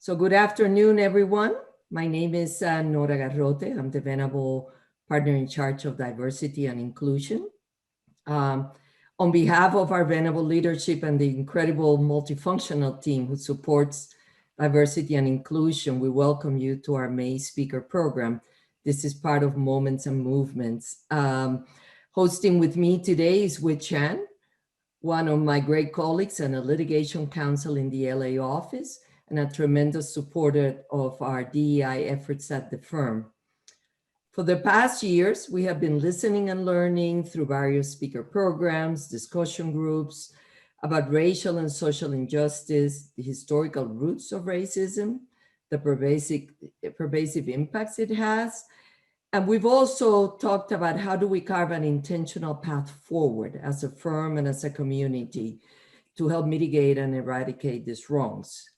So good afternoon, everyone. My name is Nora Garrote. I'm the Venerable Partner in charge of Diversity and Inclusion. Um, on behalf of our Venerable leadership and the incredible multifunctional team who supports diversity and inclusion, we welcome you to our May speaker program. This is part of Moments and Movements. Hosting with me today is Wei Chan, one of my great colleagues and a litigation counsel in the LA office, and a tremendous supporter of our DEI efforts at the firm. For the past years, we have been listening and learning through various speaker programs, discussion groups about racial and social injustice, the historical roots of racism, the pervasive impacts it has. And we've also talked about how do we carve an intentional path forward as a firm and as a community to help mitigate and eradicate these wrongs.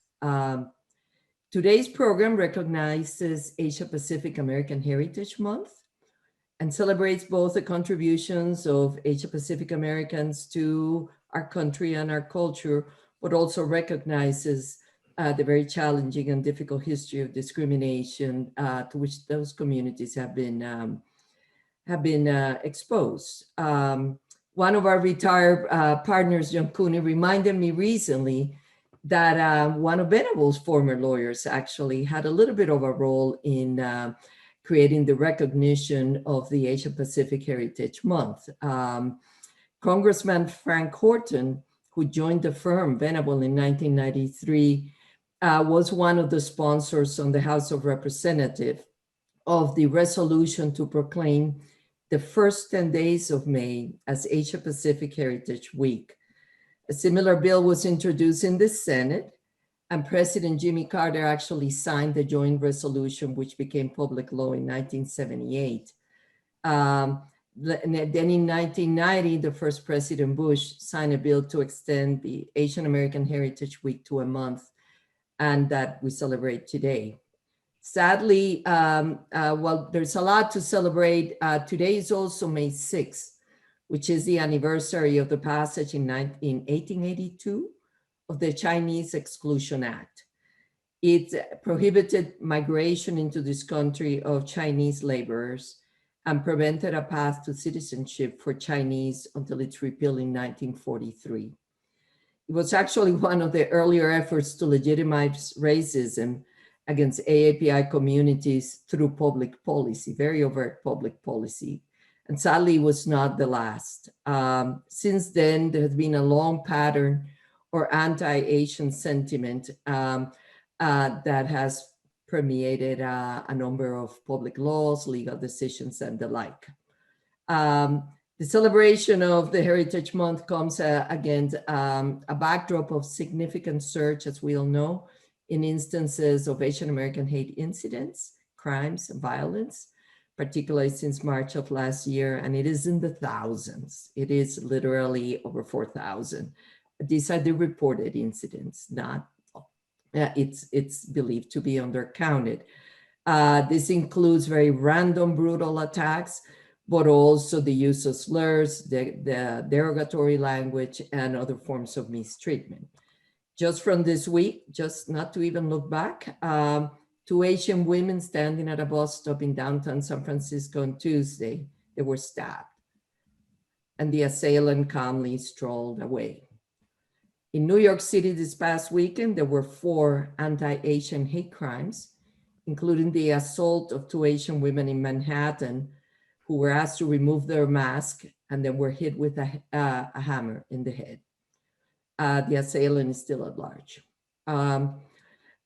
Today's program recognizes Asia Pacific American Heritage Month and celebrates both the contributions of Asia Pacific Americans to our country and our culture, but also recognizes the very challenging and difficult history of discrimination to which those communities have been exposed. One of our retired partners, John Cooney, reminded me recently that one of Venerable's former lawyers actually had a little bit of a role in creating the recognition of the Asia Pacific Heritage Month. Congressman Frank Horton, who joined the firm Venerable in 1993, was one of the sponsors on the House of Representatives of the resolution to proclaim the first 10 days of May as Asia Pacific Heritage Week. A similar bill was introduced in the Senate, and President Jimmy Carter actually signed the joint resolution, which became public law in 1978. Then in 1990, the first President Bush signed a bill to extend the Asian American Heritage Week to a month, and that we celebrate today. Sadly, while there's a lot to celebrate, today is also May 6th, which is the anniversary of the passage in 1882 of the Chinese Exclusion Act. It prohibited migration into this country of Chinese laborers and prevented a path to citizenship for Chinese until its repeal in 1943. It was actually one of the earlier efforts to legitimize racism against AAPI communities through public policy, very overt public policy. And sadly, it was not the last. Since then, there has been a long pattern or anti-Asian sentiment that has permeated a number of public laws, legal decisions, and the like. The celebration of the Heritage Month comes against a backdrop of significant surge, as we all know, in instances of Asian American hate incidents, crimes, and violence, particularly since March of last year, and it is in the thousands. It is literally over 4,000. These are the reported incidents, not, it's believed to be undercounted. This includes very random, brutal attacks, but also the use of slurs, the derogatory language, and other forms of mistreatment. Just from this week, just not to even look back, 2 Asian women standing at a bus stop in downtown San Francisco on Tuesday, they were stabbed, and the assailant calmly strolled away. In New York City this past weekend, there were 4 anti-Asian hate crimes, including the assault of 2 Asian women in Manhattan who were asked to remove their mask and then were hit with a hammer in the head. The assailant is still at large.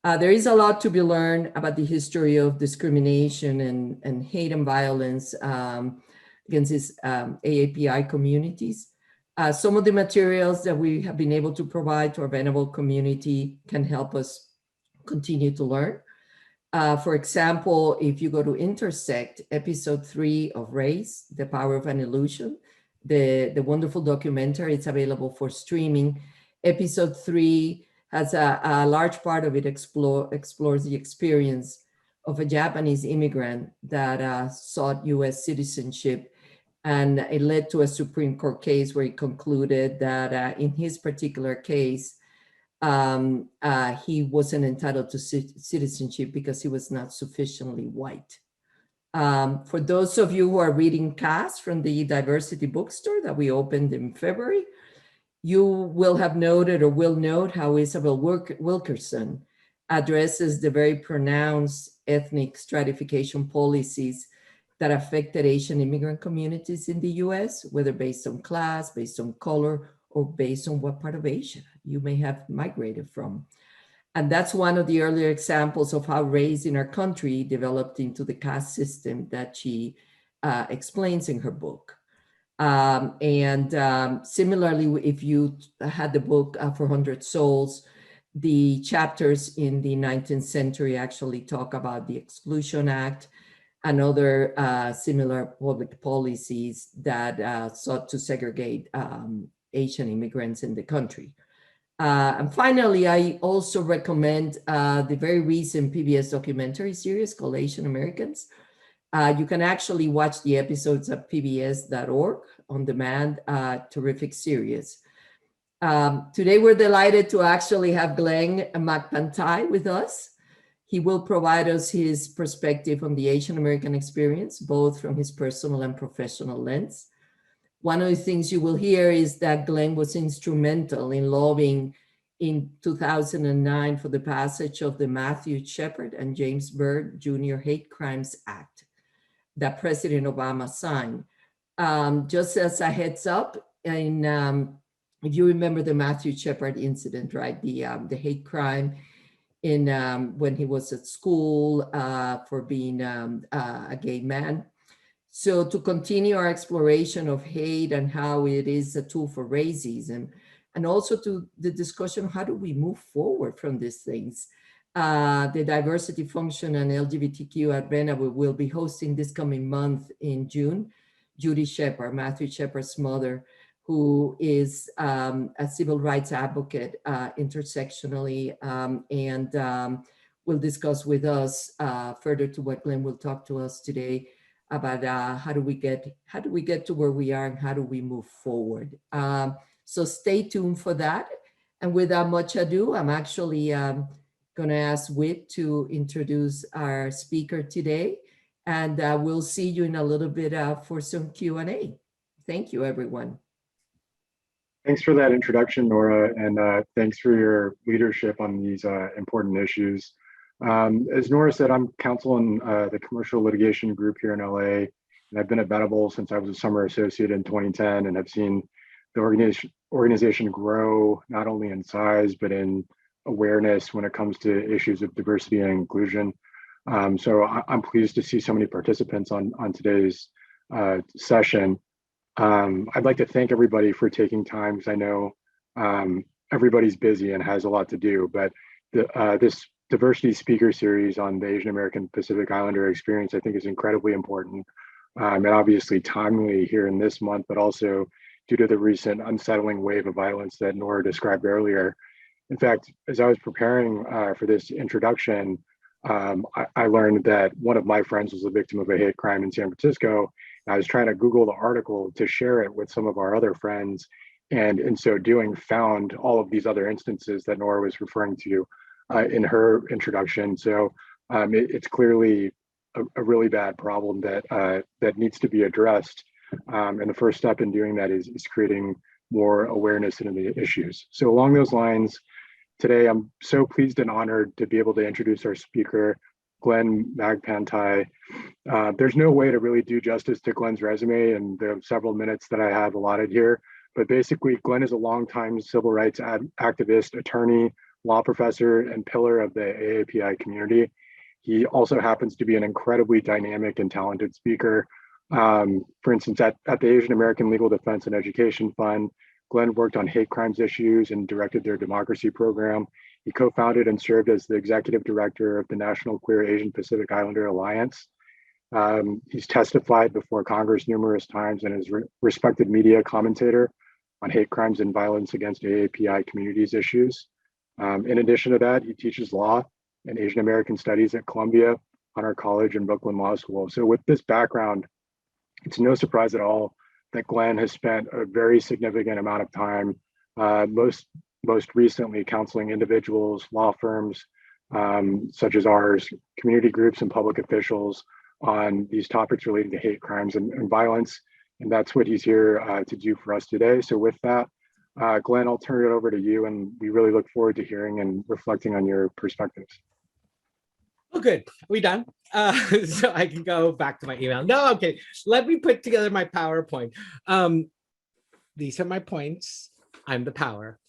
There is a lot to be learned about the history of discrimination and hate and violence against these AAPI communities. Some of the materials that we have been able to provide to our Venerable community can help us continue to learn. For example, if you go to Intersect, episode 3 of Race, The Power of an Illusion, the wonderful documentary, it's available for streaming. Episode 3 has a large part of it explores the experience of a Japanese immigrant that sought US citizenship. And it led to a Supreme Court case where he concluded that in his particular case, he wasn't entitled to citizenship because he was not sufficiently white. For those of you who are reading Cass from the Diversity Bookstore that we opened in February, you will have noted or will note how Isabel Wilkerson addresses the very pronounced ethnic stratification policies that affected Asian immigrant communities in the US, whether based on class, based on color, or based on what part of Asia you may have migrated from. And that's one of the earlier examples of how race in our country developed into the caste system that she explains in her book. Similarly, if you had the book 400 Souls, the chapters in the 19th century actually talk about the Exclusion Act and other similar public policies that sought to segregate Asian immigrants in the country. And finally, I also recommend the very recent PBS documentary series called Asian Americans. You can actually watch the episodes at pbs.org on demand, terrific series. Today, we're delighted to actually have Glenn Magpantay with us. He will provide us his perspective on the Asian American experience, both from his personal and professional lens. One of the things you will hear is that Glenn was instrumental in lobbying in 2009 for the passage of the Matthew Shepard and James Byrd Jr. Hate Crimes Act that President Obama signed. Just as a heads up, if you remember the Matthew Shepard incident, right? The hate crime in when he was at school for being a gay man. So to continue our exploration of hate and how it is a tool for racism, and also to the discussion of how do we move forward from these things. The Diversity Function and LGBTQ at RENA will be hosting this coming month in June, Judy Shepard, Matthew Shepard's mother, who is a civil rights advocate intersectionally, and will discuss with us further to what Glenn will talk to us today about how do we get to where we are and how do we move forward. So stay tuned for that. And without much ado, I'm actually going to ask Whit to introduce our speaker today. And we'll see you in a little bit for some Q&A. Thank you, everyone. Thanks for that introduction, Nora, and thanks for your leadership on these important issues. As Nora said, I'm counsel in the commercial litigation group here in LA, and I've been at Venable since I was a summer associate in 2010, and I've seen the organization grow not only in size, but in awareness when it comes to issues of diversity and inclusion. So I'm pleased to see so many participants on today's session. I'd like to thank everybody for taking time, because I know everybody's busy and has a lot to do, but this diversity speaker series on the Asian American Pacific Islander experience, I think, is incredibly important and obviously timely here in this month, but also due to the recent unsettling wave of violence that Nora described earlier. In fact, as I was preparing for this introduction, I learned that one of my friends was a victim of a hate crime in San Francisco. I was trying to Google the article to share it with some of our other friends, and in so doing found all of these other instances that Nora was referring to in her introduction. So it's clearly a really bad problem that needs to be addressed. And the first step in doing that is creating more awareness into the issues. So along those lines, today I'm so pleased and honored to be able to introduce our speaker, Glenn Magpantay. There's no way to really do justice to Glenn's resume in the several minutes that I have allotted here, but basically Glenn is a longtime civil rights activist, attorney, law professor, and pillar of the AAPI community. He also happens to be an incredibly dynamic and talented speaker. For instance, at the Asian American Legal Defense and Education Fund, Glenn worked on hate crimes issues and directed their democracy program. He co-founded and served as the executive director of the National Queer Asian Pacific Islander Alliance. He's testified before Congress numerous times and is a respected media commentator on hate crimes and violence against AAPI communities issues. In addition to that, he teaches law and Asian American studies at Columbia, Hunter College, and Brooklyn Law School. So with this background, it's no surprise at all that Glenn has spent a very significant amount of time, most most recently counseling individuals, law firms, such as ours, community groups, and public officials on these topics relating to hate crimes and violence. And that's what he's here to do for us today. So with that, Glenn, I'll turn it over to you, and we really look forward to hearing and reflecting on your perspectives. Oh, good. Are we done? So I can go back to my email. No, okay. Let me put together my PowerPoint. These are my points. I'm the power.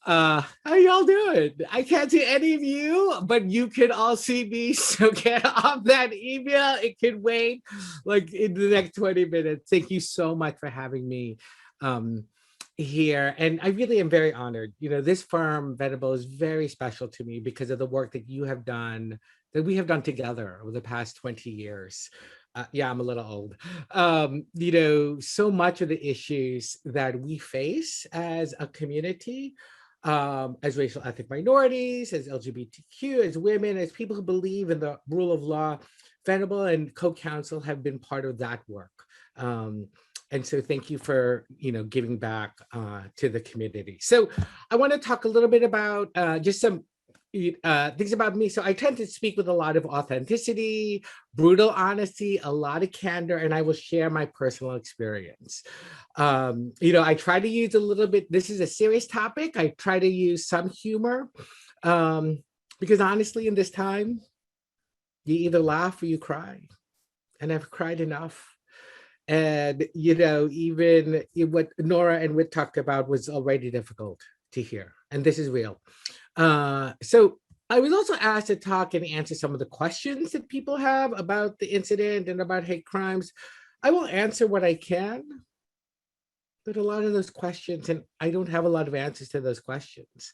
How y'all doing? I can't see any of you, but you can all see me. So get off that email. It can wait like in the next 20 minutes. Thank you so much for having me here. And I really am very honored. You know, this firm, Venable, is very special to me because of the work that you have done, that we have done together over the past 20 years. Yeah, I'm a little old. You know, so much of the issues that we face as a community, as racial ethnic minorities, as LGBTQ, as women, as people who believe in the rule of law, Venable and co-counsel have been part of that work. And so thank you for, you know, giving back to the community. So I want to talk a little bit about just some things about me. So I tend to speak with a lot of authenticity, brutal honesty, a lot of candor, and I will share my personal experience. You know, I try to use a little bit, this is a serious topic. I try to use some humor because honestly, in this time, you either laugh or you cry. And I've cried enough. And, you know, even what Nora and Whit talked about was already difficult to hear. And this is real. So I was also asked to talk and answer some of the questions that people have about the incident and about hate crimes. I will answer what I can, but a lot of those questions, and I don't have a lot of answers to those questions.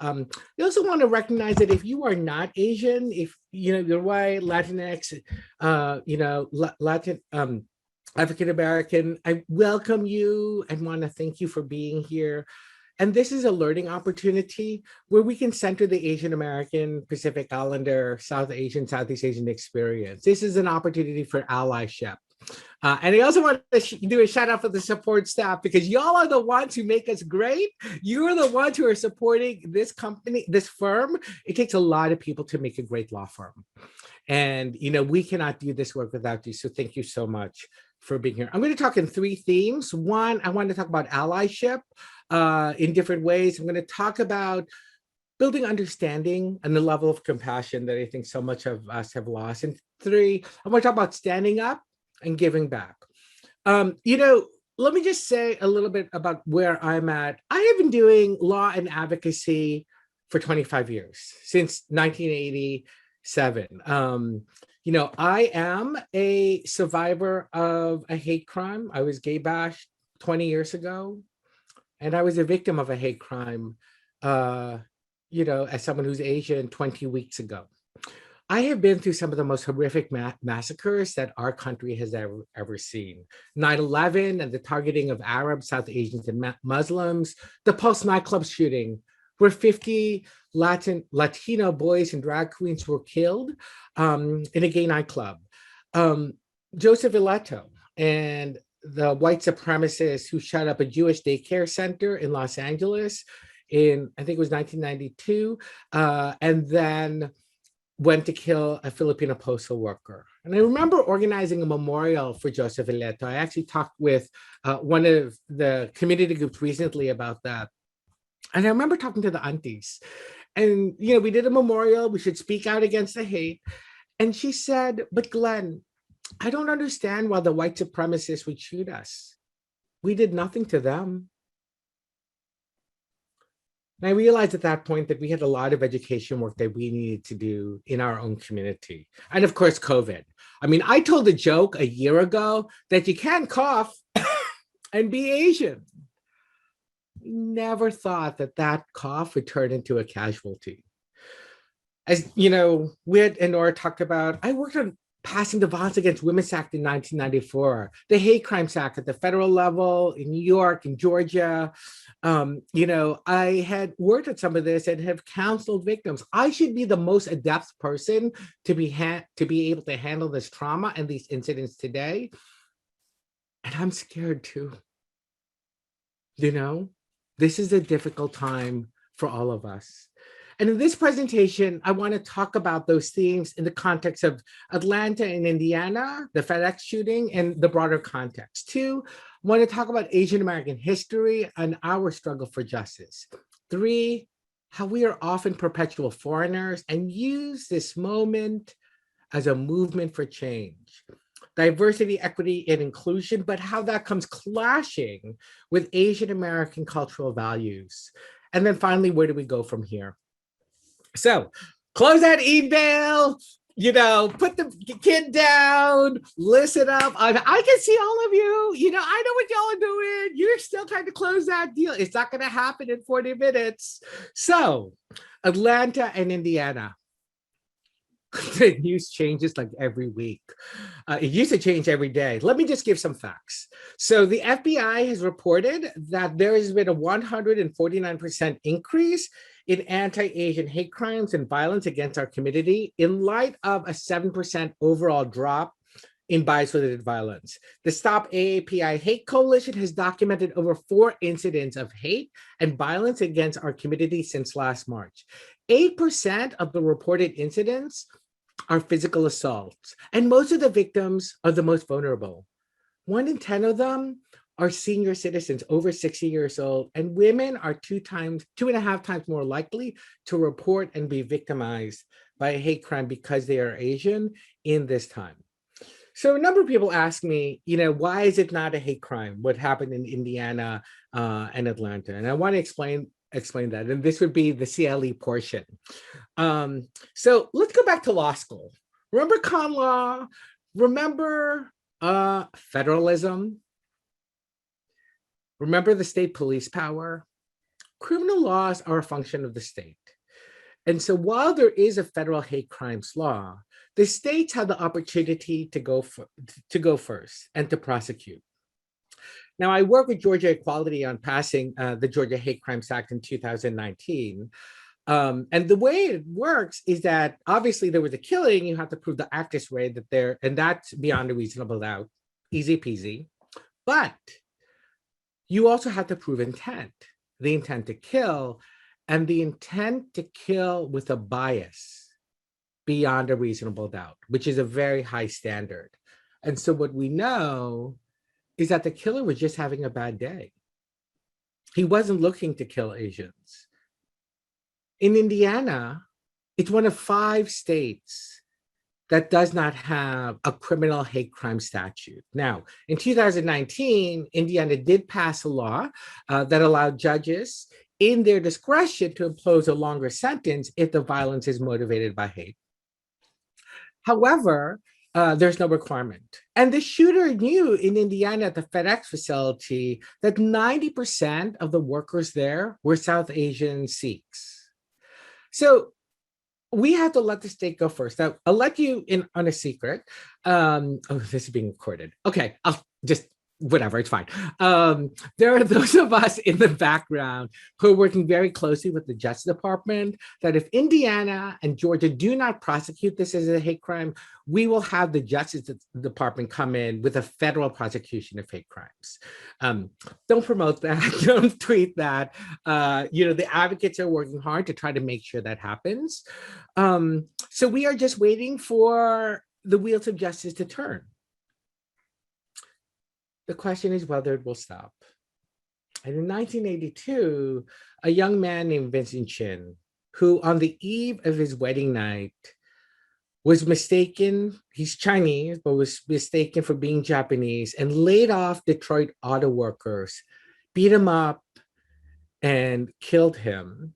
You also want to recognize that if you are not Asian, if, you know, you're white, Latinx, you know, Latin, African-American, I welcome you and want to thank you for being here. And this is a learning opportunity where we can center the Asian American, Pacific Islander, South Asian, Southeast Asian experience. This is an opportunity for allyship. And I also want to do a shout out for the support staff, because y'all are the ones who make us great. You are the ones who are supporting this company, this firm. It takes a lot of people to make a great law firm. And, you know, we cannot do this work without you. So thank you so much for being here. I'm going to talk in three themes. One, I want to talk about allyship in different ways. I'm going to talk about building understanding and the level of compassion that I think so much of us have lost. And three, I want to talk about standing up and giving back. You know, let me just say a little bit about where I'm at. I have been doing law and advocacy for 25 years, since 1987. You know, I am a survivor of a hate crime. I was gay bashed 20 years ago, and I was a victim of a hate crime, you know, as someone who's Asian 20 weeks ago. I have been through some of the most horrific massacres that our country has ever seen. 9/11 and the targeting of Arabs, South Asians, and Muslims. The Pulse nightclub shooting, where 50 Latino boys and drag queens were killed in a gay nightclub. Joseph Ileto and the white supremacists who shut up a Jewish daycare center in Los Angeles in, I think it was 1992, and then went to kill a Filipino postal worker. And I remember organizing a memorial for Joseph Ileto. I actually talked with one of the community groups recently about that. And I remember talking to the aunties. And, you know, we did a memorial. We should speak out against the hate. And she said, but Glenn, I don't understand why the white supremacists would shoot us. We did nothing to them. And I realized at that point that we had a lot of education work that we needed to do in our own community. And of course, COVID. I mean, I told a joke a year ago that you can't cough and be Asian. Never thought that that cough would turn into a casualty. As you know, Whit and Nora talked about, I worked on passing the Violence Against Women's Act in 1994, the Hate Crimes Act at the federal level in New York and Georgia. You know, I had worked at some of this and have counseled victims. I should be the most adept person to be able to handle this trauma and these incidents today. And I'm scared too. You know, This is a difficult time for all of us. And in this presentation, I want to talk about those themes in the context of Atlanta and Indiana, the FedEx shooting, and the broader context. Two, I want to talk about Asian American history and our struggle for justice. Three, how we are often perpetual foreigners and use this moment as a movement for change. Diversity, equity, and inclusion, but how that comes clashing with Asian American cultural values. And then finally, where do we go from here? So close that email, put the kid down, listen up. I can see all of you. I know what y'all are doing. You're still trying to close that deal. It's not going to happen in 40 minutes. So Atlanta and Indiana. The news changes like every week. It used to change every day. Let me just give some facts. So the FBI has reported that there has been a 149% increase in anti-Asian hate crimes and violence against our community in light of a 7% overall drop in bias-related violence. The Stop AAPI Hate Coalition has documented over 4 incidents of hate and violence against our community since last March. 8% of the reported incidents are physical assaults, and most of the victims are the most vulnerable. 1 in 10 of them are senior citizens over 60 years old, and women are 2.5 times more likely to report and be victimized by a hate crime because they are Asian in this time. So a number of people ask me, why is it not a hate crime? What happened in Indiana and Atlanta? And I want to explain that. And this would be the CLE portion. So let's go back to law school. Remember con law? Remember federalism? Remember the state police power? Criminal laws are a function of the state. And so while there is a federal hate crimes law, the states have the opportunity to go first and to prosecute. Now, I work with Georgia Equality on passing the Georgia Hate Crimes Act in 2019. And the way it works is that obviously there was a killing, you have to prove the actus reus that there, and that's beyond a reasonable doubt, easy peasy. But you also have to prove intent, the intent to kill, and the intent to kill with a bias beyond a reasonable doubt, which is a very high standard. And so what we know is that the killer was just having a bad day. He wasn't looking to kill Asians. In Indiana, it's one of 5 states that does not have a criminal hate crime statute. Now, in 2019, Indiana did pass a law that allowed judges in their discretion to impose a longer sentence if the violence is motivated by hate. However, there's no requirement. And the shooter knew in Indiana at the FedEx facility that 90% of the workers there were South Asian Sikhs. So we have to let the state go first. Now, I'll let you in on a secret. Oh, this is being recorded. Okay, I'll just, whatever, it's fine. There are those of us in the background who are working very closely with the Justice Department that if Indiana and Georgia do not prosecute this as a hate crime, we will have the Justice Department come in with a federal prosecution of hate crimes. Don't promote that, don't tweet that. The advocates are working hard to try to make sure that happens. So we are just waiting for the wheels of justice to turn. The question is whether it will stop. And in 1982, a young man named Vincent Chin, who on the eve of his wedding night was mistaken, he's Chinese, but was mistaken for being Japanese and laid off Detroit auto workers, beat him up and killed him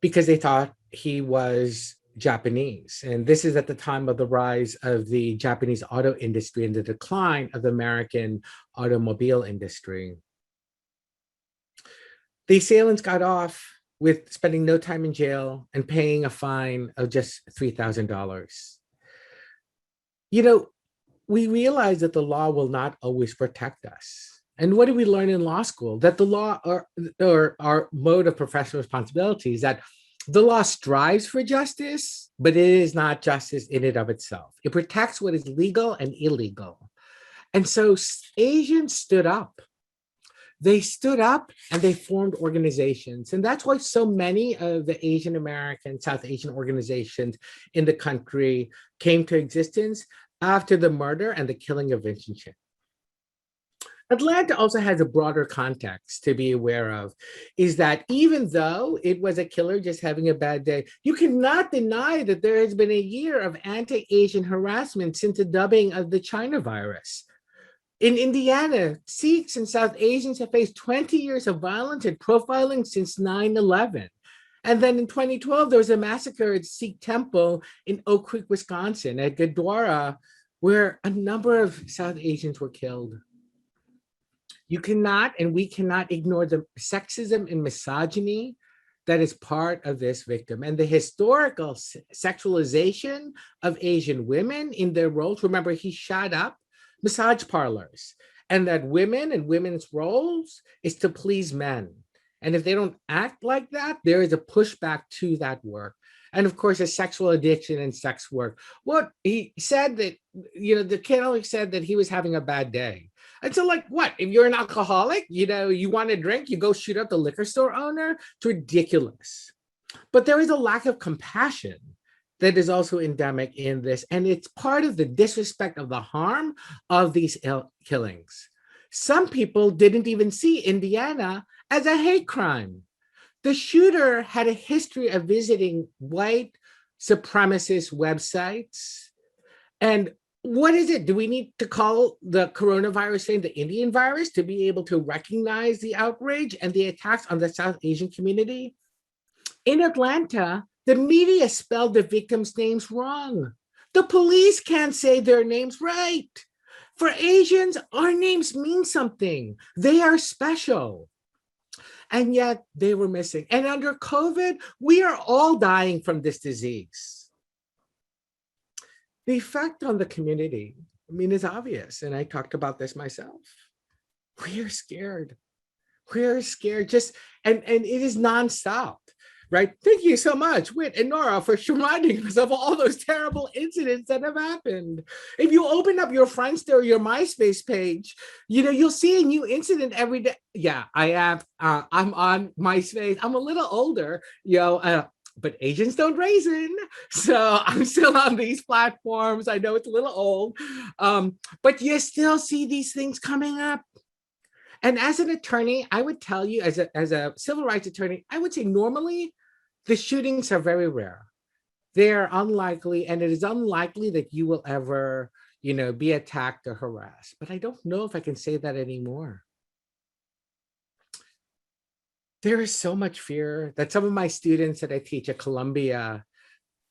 because they thought he was Japanese. And this is at the time of the rise of the Japanese auto industry and the decline of the American automobile industry. The assailants got off with spending no time in jail and paying a fine of just $3,000. We realize that the law will not always protect us. And what did we learn in law school? That the law or our mode of professional responsibility is that the law strives for justice, but it is not justice in and of itself. It protects what is legal and illegal. And so Asians stood up. they stood up and they formed organizations. And that's why so many of the Asian American, South Asian organizations in the country came to existence after the murder and the killing of Vincent Chin. Atlanta also has a broader context to be aware of, is that even though it was a killer just having a bad day, you cannot deny that there has been a year of anti-Asian harassment since the dubbing of the China virus. In Indiana, Sikhs and South Asians have faced 20 years of violence and profiling since 9/11. And then in 2012, there was a massacre at Sikh temple in Oak Creek, Wisconsin, at Gurdwara, where a number of South Asians were killed. You cannot and we cannot ignore the sexism and misogyny that is part of this victim and the historical sexualization of Asian women in their roles. Remember, he shot up massage parlors, and that women and women's roles is to please men. And if they don't act like that, there is a pushback to that work. And of course, a sexual addiction and sex work. What he said that, the Catholic said that he was having a bad day. And so, like, what? If you're an alcoholic, you want to drink, you go shoot up the liquor store owner? It's ridiculous. But there is a lack of compassion that is also endemic in this. And it's part of the disrespect of the harm of these killings. Some people didn't even see Indiana as a hate crime. The shooter had a history of visiting white supremacist websites. And what is it? Do we need to call the coronavirus thing the Indian virus to be able to recognize the outrage and the attacks on the South Asian community? In Atlanta, the media spelled the victims' names wrong. The police can't say their names right. For Asians, our names mean something. They are special. And yet they were missing. And under COVID, we are all dying from this disease. The effect on the community, is obvious. And I talked about this myself. We are scared. We are scared. And it is nonstop. Right? Thank you so much, Whit and Nora, for reminding us of all those terrible incidents that have happened. If you open up your Friendster or your MySpace page, you'll see a new incident every day. Yeah, I have. I'm on MySpace. I'm a little older, but Asians don't raisin. So I'm still on these platforms. I know it's a little old, but you still see these things coming up. And as an attorney, I would tell you, as a civil rights attorney, I would say normally the shootings are very rare. They are unlikely, and it is unlikely that you will ever, be attacked or harassed. But I don't know if I can say that anymore. There is so much fear that some of my students that I teach at Columbia,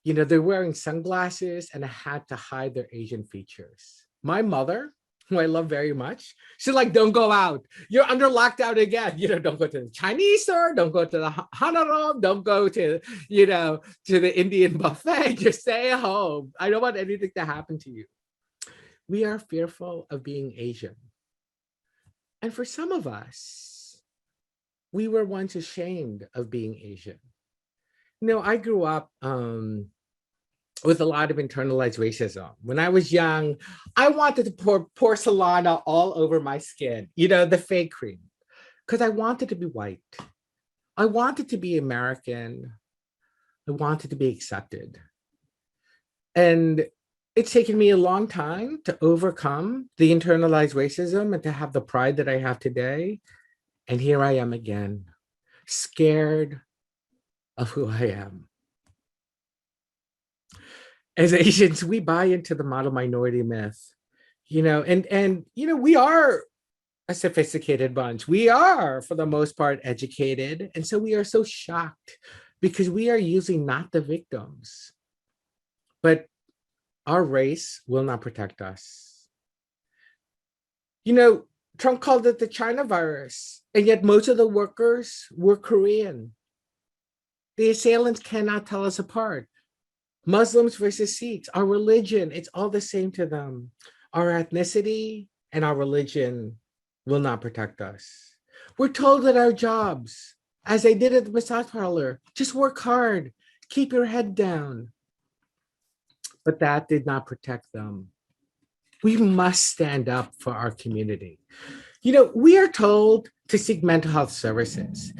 they're wearing sunglasses and a hat to hide their Asian features. My mother, who I love very much, she's like, don't go out. You're under lockdown again. Don't go to the Chinese store. Don't go to the Hanarom. Don't go to, to the Indian buffet. Just stay at home. I don't want anything to happen to you. We are fearful of being Asian. And for some of us, we were once ashamed of being Asian. I grew up with a lot of internalized racism. When I was young, I wanted to pour porcelana all over my skin, the fake cream, because I wanted to be white. I wanted to be American. I wanted to be accepted. And it's taken me a long time to overcome the internalized racism and to have the pride that I have today. And here I am again, scared of who I am. As Asians, we buy into the model minority myth, and we are a sophisticated bunch. We are, for the most part, educated. And so we are so shocked because we are usually not the victims. But our race will not protect us. Trump called it the China virus, and yet most of the workers were Korean. The assailants cannot tell us apart. Muslims versus Sikhs, our religion, it's all the same to them. Our ethnicity and our religion will not protect us. We're told that our jobs, as I did at the massage parlor, just work hard, keep your head down. But that did not protect them. We must stand up for our community. We are told to seek mental health services.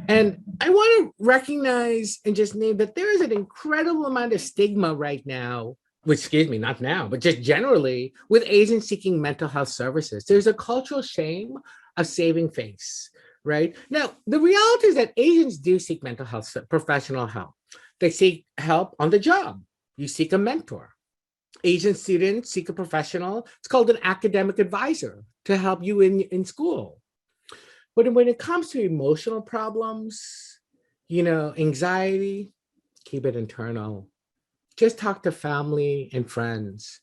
And I want to recognize and just name that there is an incredible amount of stigma right now, which, excuse me, not now, but just generally with Asians seeking mental health services. There's a cultural shame of saving face, right? Now, the reality is that Asians do seek mental health, professional help. They seek help on the job. You seek a mentor. Asian students seek a professional. It's called an academic advisor to help you in school. But when it comes to emotional problems, anxiety, keep it internal. Just talk to family and friends.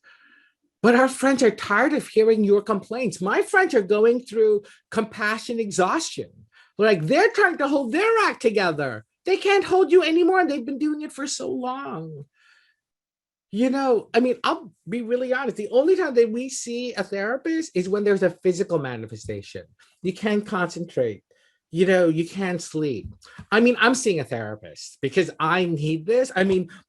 But our friends are tired of hearing your complaints. My friends are going through compassion exhaustion. Like they're trying to hold their act together. They can't hold you anymore. And they've been doing it for so long. I'll be really honest. The only time that we see a therapist is when there's a physical manifestation. You can't concentrate. You can't sleep. I'm seeing a therapist because I need this.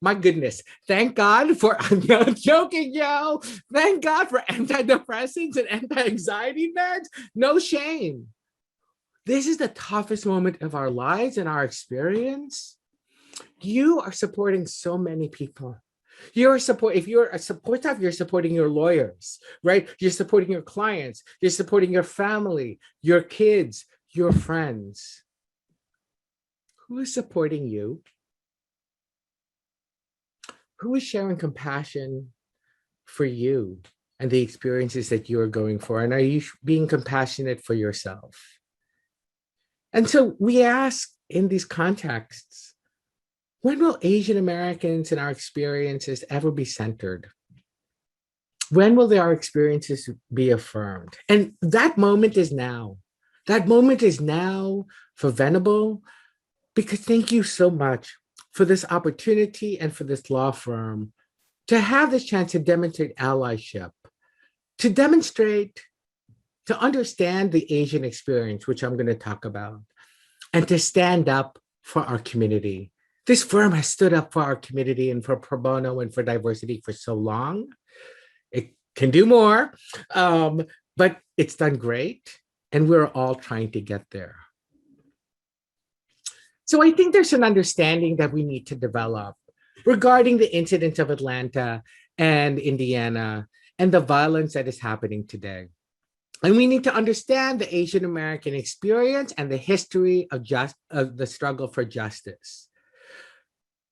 My goodness. Thank God for, I'm not joking, yo. Thank God for antidepressants and anti-anxiety meds. No shame. This is the toughest moment of our lives and our experience. You are supporting so many people. If you're a support staff, you're supporting your lawyers, right? You're supporting your clients. You're supporting your family, your kids, your friends. Who is supporting you? Who is sharing compassion for you and the experiences that you're going for? And are you being compassionate for yourself? And so we ask in these contexts, when will Asian Americans and our experiences ever be centered? When will our experiences be affirmed? And that moment is now. That moment is now for Venable, because thank you so much for this opportunity and for this law firm to have this chance to demonstrate allyship, to understand the Asian experience, which I'm going to talk about, and to stand up for our community. This firm has stood up for our community and for pro bono and for diversity for so long. It can do more, but it's done great. And we're all trying to get there. So I think there's an understanding that we need to develop regarding the incidents of Atlanta and Indiana and the violence that is happening today. And we need to understand the Asian American experience and the history of the struggle for justice.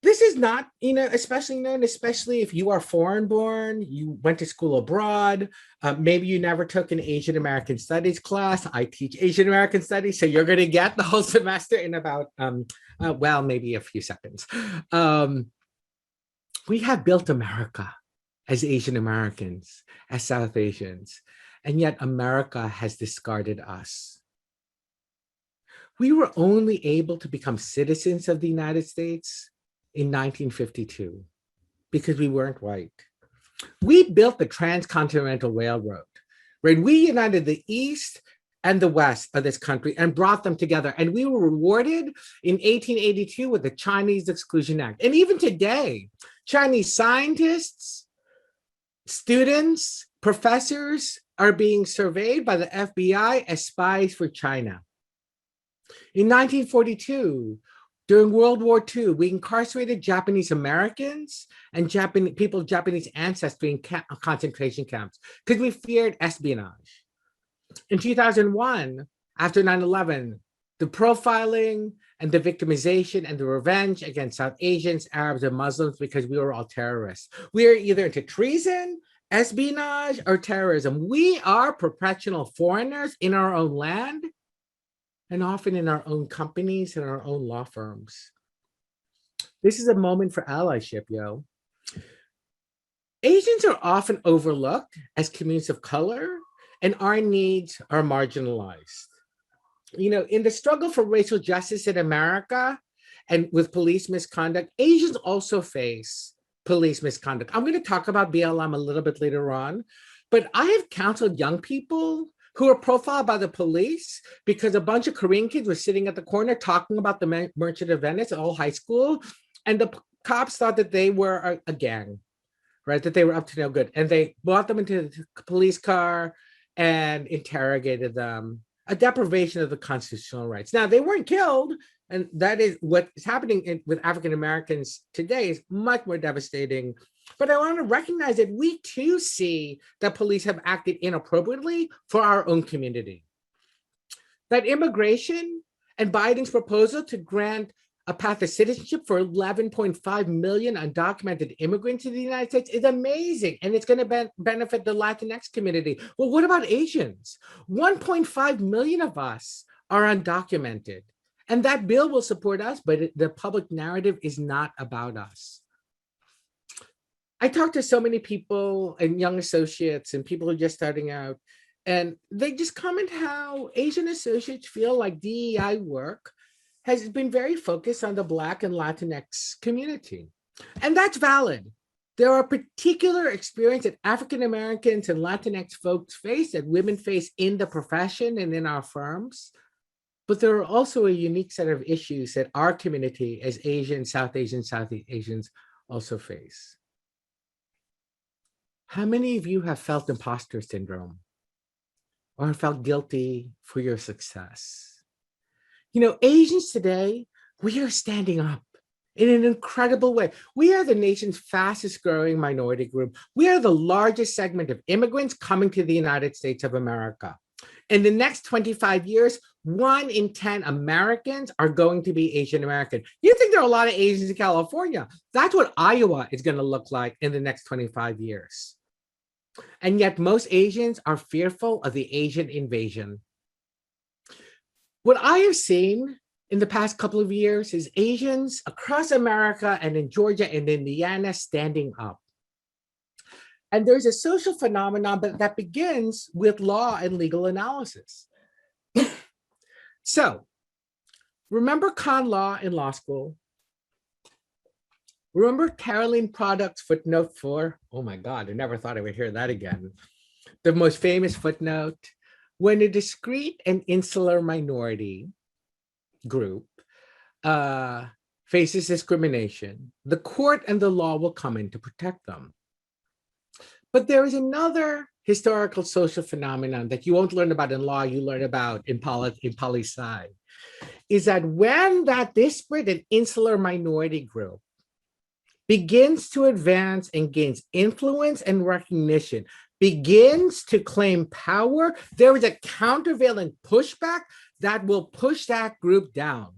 This is not, especially if you are foreign born, you went to school abroad, maybe you never took an Asian American Studies class. I teach Asian American Studies, so you're going to get the whole semester in about, maybe a few seconds. We have built America as Asian Americans, as South Asians, and yet America has discarded us. We were only able to become citizens of the United States in 1952 because we weren't white. We built the Transcontinental Railroad, right? We united the East and the West of this country and brought them together. And we were rewarded in 1882 with the Chinese Exclusion Act. And even today, Chinese scientists, students, professors are being surveyed by the FBI as spies for China. In 1942, during World War II, we incarcerated Japanese Americans and people of Japanese ancestry in concentration camps because we feared espionage. In 2001, after 9/11, the profiling and the victimization and the revenge against South Asians, Arabs, and Muslims because we were all terrorists. We are either into treason, espionage, or terrorism. We are perpetual foreigners in our own land, and often in our own companies and our own law firms. This is a moment for allyship, yo. Asians are often overlooked as communities of color, and our needs are marginalized. In the struggle for racial justice in America and with police misconduct, Asians also face police misconduct. I'm going to talk about BLM a little bit later on, but I have counseled young people who were profiled by the police because a bunch of Korean kids were sitting at the corner talking about the Merchant of Venice, all high school, and the cops thought that they were a gang, right? That they were up to no good. And they brought them into the police car and interrogated them a deprivation of the constitutional rights. Now, they weren't killed, and that is what is happening with African Americans today is much more devastating. But I want to recognize that we too see that police have acted inappropriately for our own community. That immigration and Biden's proposal to grant a path to citizenship for 11.5 million undocumented immigrants in the United States is amazing, and it's going to benefit the Latinx community. Well, what about Asians? 1.5 million of us are undocumented, and that bill will support us, but the public narrative is not about us. I talk to so many people and young associates and people who are just starting out, and they just comment how Asian associates feel like DEI work has been very focused on the Black and Latinx community. And that's valid. There are particular experiences that African Americans and Latinx folks face, that women face in the profession and in our firms. But there are also a unique set of issues that our community as Asians, South Asians, Southeast Asians also face. How many of you have felt imposter syndrome or felt guilty for your success? You know, Asians today, we are standing up in an incredible way. We are the nation's fastest growing minority group. We are the largest segment of immigrants coming to the United States of America. In the next 25 years, 1 in 10 Americans are going to be Asian American. You think there are a lot of Asians in California? That's what Iowa is going to look like in the next 25 years. And yet most Asians are fearful of the Asian invasion. What I have seen in the past couple of years is Asians across America and in Georgia and Indiana standing up. And there's a social phenomenon that begins with law and legal analysis. So, remember con law in law school? Remember Caroline Product's footnote 4? Oh my God, I never thought I would hear that again. The most famous footnote: when a discrete and insular minority group faces discrimination, the court and the law will come in to protect them. But there is another historical social phenomenon that you won't learn about in law, you learn about in poli-sci, is that when that disparate and insular minority group begins to advance and gains influence and recognition, begins to claim power, there is a countervailing pushback that will push that group down.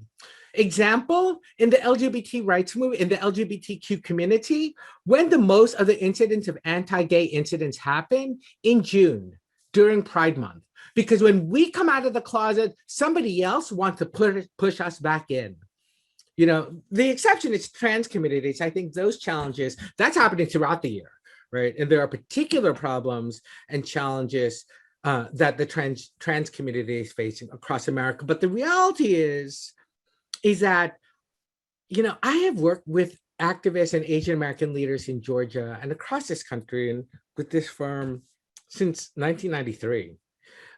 Example, in the LGBT rights movement, in the LGBTQ community, when the most of the incidents of anti-gay incidents happen in June during Pride Month. Because when we come out of the closet, somebody else wants to push us back in. You know, the exception is trans communities. I think those challenges, that's happening throughout the year. Right, and there are particular problems and challenges that the trans community is facing across America. But the reality is that, you know, I have worked with activists and Asian American leaders in Georgia and across this country and with this firm since 1993.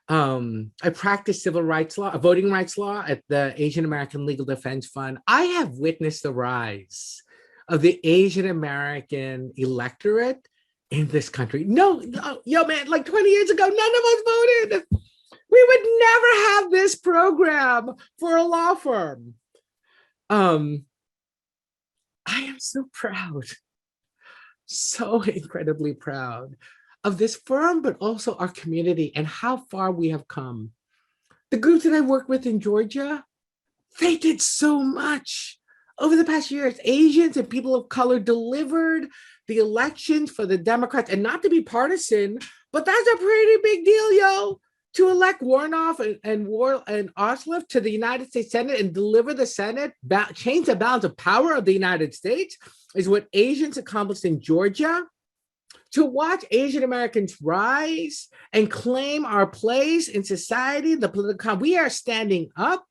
I practiced civil rights law, voting rights law at the Asian American Legal Defense Fund. I have witnessed the rise of the Asian American electorate in this country. No, yo, man, like 20 years ago, none of us voted. We would never have this program for a law firm. I am so proud, so incredibly proud of this firm, but also our community and how far we have come. The groups that I work with in Georgia, they did so much. Over the past years, Asians and people of color delivered the elections for the Democrats, and not to be partisan, but that's a pretty big deal, yo, to elect Warnoff and Ossoff to the United States Senate and deliver the Senate, change the balance of power of the United States, is what Asians accomplished in Georgia. To watch Asian Americans rise and claim our place in society, the political, we are standing up,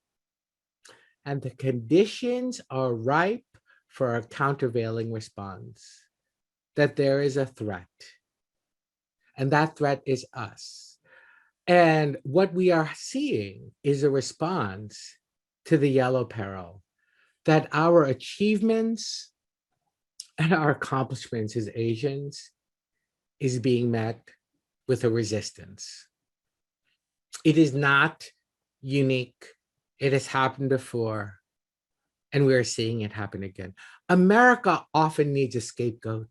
and the conditions are ripe for a countervailing response, that there is a threat, and that threat is us. And what we are seeing is a response to the yellow peril, that our achievements and our accomplishments as Asians is being met with a resistance. It is not unique. It has happened before, and we're seeing it happen again. America often needs a scapegoat.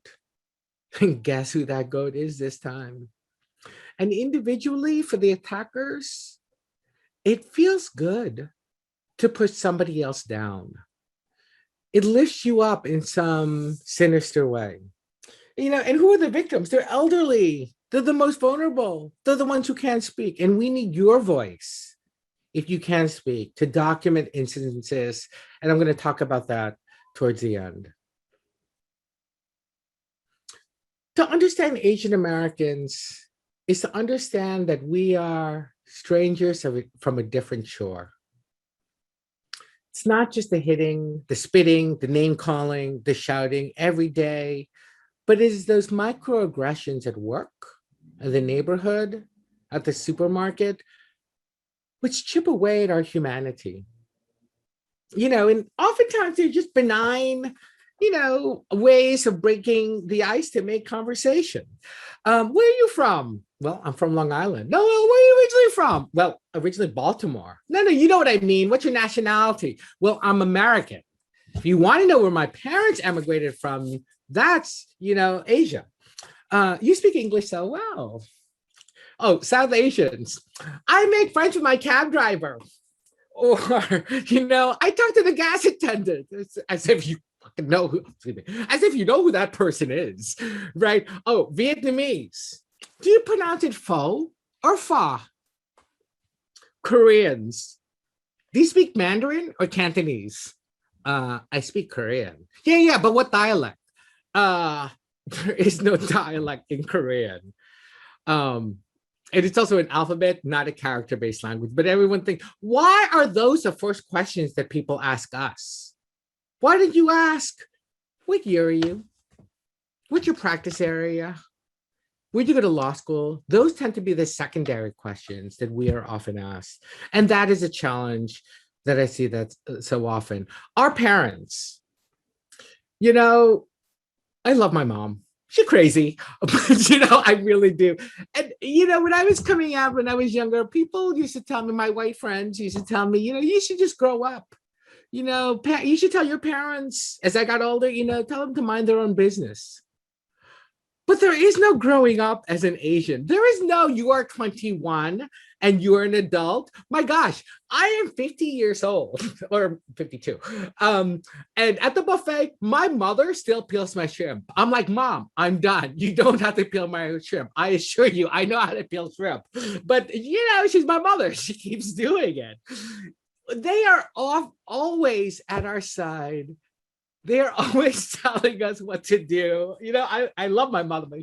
And guess who that goat is this time? And individually, for the attackers, it feels good to put somebody else down. It lifts you up in some sinister way. And who are the victims? They're elderly. They're the most vulnerable. They're the ones who can't speak. And we need your voice, if you can speak, to document incidences. And I'm going to talk about that towards the end. To understand Asian Americans is to understand that we are strangers from a different shore. It's not just the hitting, the spitting, the name calling, the shouting every day, but it is those microaggressions at work, in the neighborhood, at the supermarket, which chip away at our humanity. And oftentimes they're just benign, ways of breaking the ice to make conversation. Where are you from? Well, I'm from Long Island. No, where are you originally from? Well, originally Baltimore. No, you know what I mean. What's your nationality? Well, I'm American. If you want to know where my parents emigrated from, that's, Asia. You speak English so well. Oh, South Asians. I make friends with my cab driver. Or, I talk to the gas attendant. It's as if you know who that person is, right? Oh, Vietnamese. Do you pronounce it pho or pho? Koreans. Do you speak Mandarin or Cantonese? I speak Korean. Yeah, but what dialect? There is no dialect in Korean. And it's also an alphabet, not a character-based language. But everyone thinks, why are those the first questions that people ask us? Why did you ask, what year are you? What's your practice area? Where'd you go to law school? Those tend to be the secondary questions that we are often asked. And that is a challenge that I see that so often. Our parents, I love my mom. She's crazy, but I really do. And when I was coming out, when I was younger, people used to tell me, my white friends used to tell me, you should just grow up. You should tell your parents, as I got older, tell them to mind their own business. But there is no growing up as an Asian. There is no, you are 21 and you are an adult. My gosh, I am 50 years old or 52. And at the buffet, my mother still peels my shrimp. I'm like, Mom, I'm done. You don't have to peel my shrimp. I assure you, I know how to peel shrimp. But, she's my mother. She keeps doing it. They are always at our side. They're always telling us what to do. I love my mother, but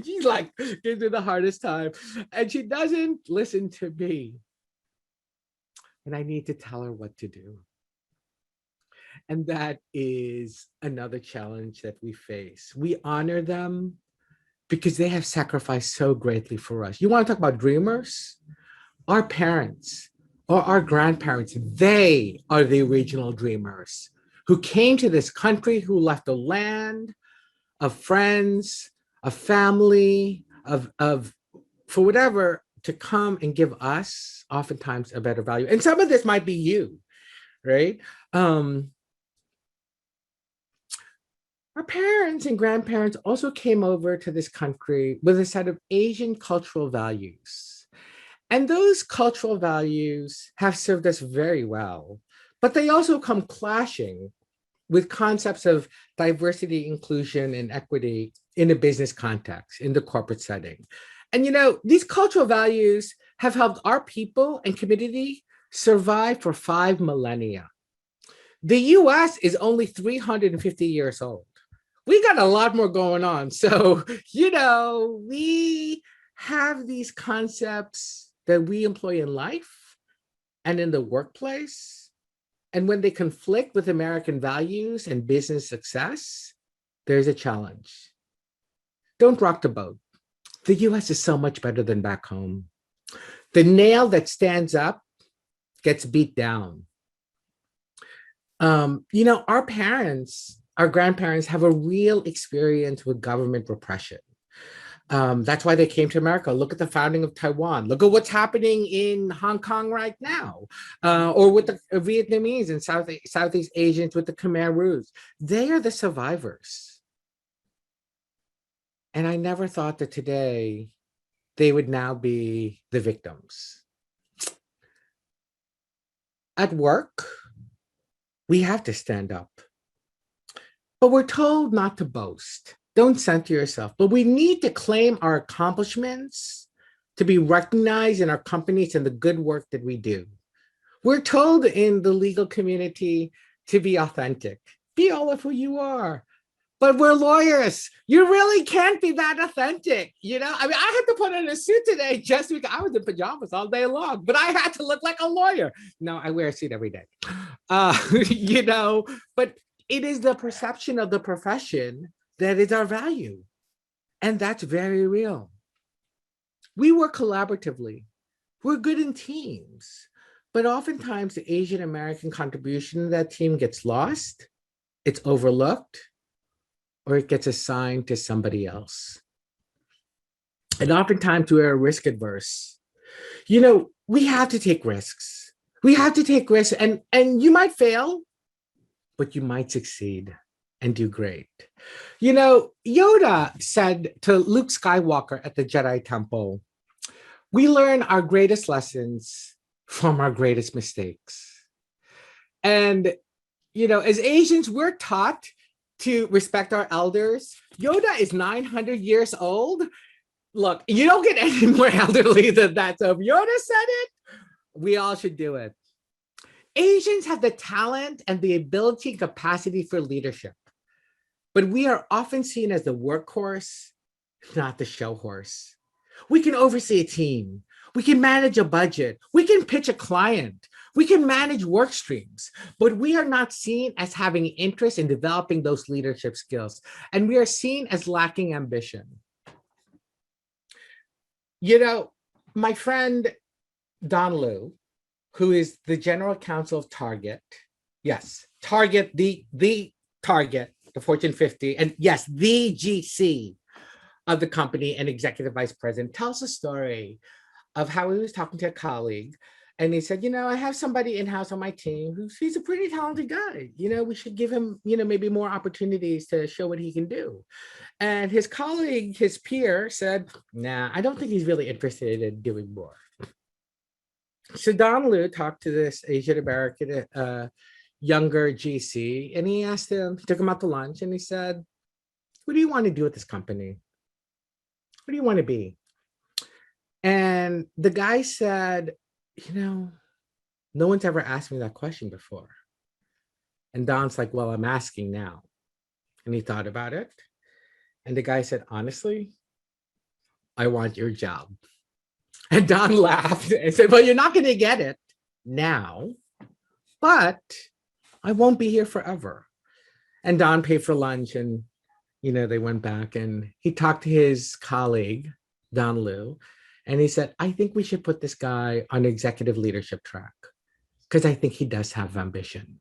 she's like, gives me the hardest time. And she doesn't listen to me. And I need to tell her what to do. And that is another challenge that we face. We honor them because they have sacrificed so greatly for us. You want to talk about dreamers? Our parents or our grandparents, they are the original dreamers, who came to this country, who left a land of friends, a family, of for whatever, to come and give us oftentimes a better value. And some of this might be you, right? Our parents and grandparents also came over to this country with a set of Asian cultural values. And those cultural values have served us very well, but they also come clashing with concepts of diversity, inclusion, and equity in a business context, in the corporate setting. And these cultural values have helped our people and community survive for 5 millennia. The US is only 350 years old. We got a lot more going on. So, we have these concepts that we employ in life and in the workplace. And when they conflict with American values and business success, there's a challenge. Don't rock the boat. The US is so much better than back home. The nail that stands up gets beat down. Our parents, our grandparents have a real experience with government repression. That's why they came to America. Look at the founding of Taiwan. Look at what's happening in Hong Kong right now, or with the Vietnamese and Southeast Asians with the Khmer Rouge. They are the survivors. And I never thought that today they would now be the victims. At work, we have to stand up. But we're told not to boast. Don't center yourself. But we need to claim our accomplishments to be recognized in our companies and the good work that we do. We're told in the legal community to be authentic. Be all of who you are. But we're lawyers. You really can't be that authentic. I mean, I had to put on a suit today just because I was in pajamas all day long, but I had to look like a lawyer. No, I wear a suit every day. But it is the perception of the profession that is our value. And that's very real. We work collaboratively. We're good in teams. But oftentimes the Asian American contribution to that team gets lost, it's overlooked, or it gets assigned to somebody else. And oftentimes we're risk adverse. We have to take risks. We have to take risks, and you might fail, but you might succeed and do great. Yoda said to Luke Skywalker at the Jedi Temple, we learn our greatest lessons from our greatest mistakes. And, as Asians, we're taught to respect our elders. Yoda is 900 years old. Look, you don't get any more elderly than that. So if Yoda said it, we all should do it. Asians have the talent and the ability and capacity for leadership, but we are often seen as the workhorse, not the show horse. We can oversee a team. We can manage a budget. We can pitch a client. We can manage work streams, but we are not seen as having interest in developing those leadership skills. And we are seen as lacking ambition. My friend Don Liu, who is the general counsel of Target. Yes, Target, the Target, the Fortune 50, and yes, the GC of the company and executive vice president, tells a story of how he was talking to a colleague. And he said, I have somebody in-house on my team he's a pretty talented guy. We should give him, maybe more opportunities to show what he can do. And his colleague, his peer said, nah, I don't think he's really interested in doing more. So Don Liu talked to this Asian American younger GC, and he took him out to lunch, and he said, what do you want to do with this company? What do you want to be? And the guy said, no one's ever asked me that question before. And Don's like, well, I'm asking now. And he thought about it. And the guy said, honestly, I want your job. And Don laughed and said, well, you're not going to get it now, but I won't be here forever. And Don paid for lunch, and, they went back, and he talked to his colleague, Don Liu, and he said, I think we should put this guy on executive leadership track because I think he does have ambition.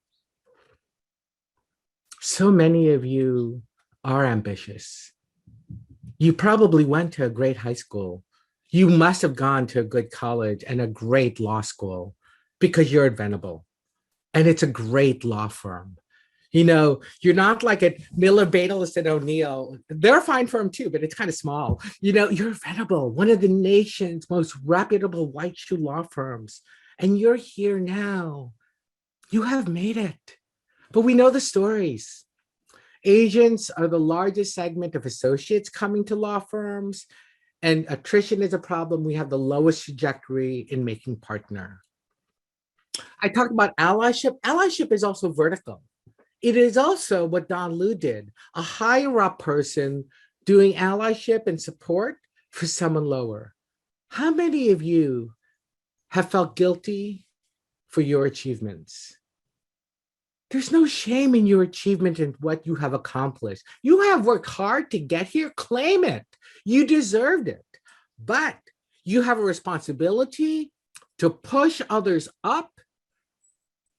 So many of you are ambitious. You probably went to a great high school. You must have gone to a good college and a great law school because you're inventable. And it's a great law firm. You're not like at Miller, Batalist, and O'Neill. They're a fine firm too, but it's kind of small. You're inventable, one of the nation's most reputable white shoe law firms. And you're here now. You have made it. But we know the stories. Asians are the largest segment of associates coming to law firms, and attrition is a problem. We have the lowest trajectory in making partner. I talked about allyship. Allyship is also vertical. It is also what Don Liu did, a higher up person doing allyship and support for someone lower. How many of you have felt guilty for your achievements? There's no shame in your achievement and what you have accomplished. You have worked hard to get here. Claim it. You deserved it. But you have a responsibility to push others up,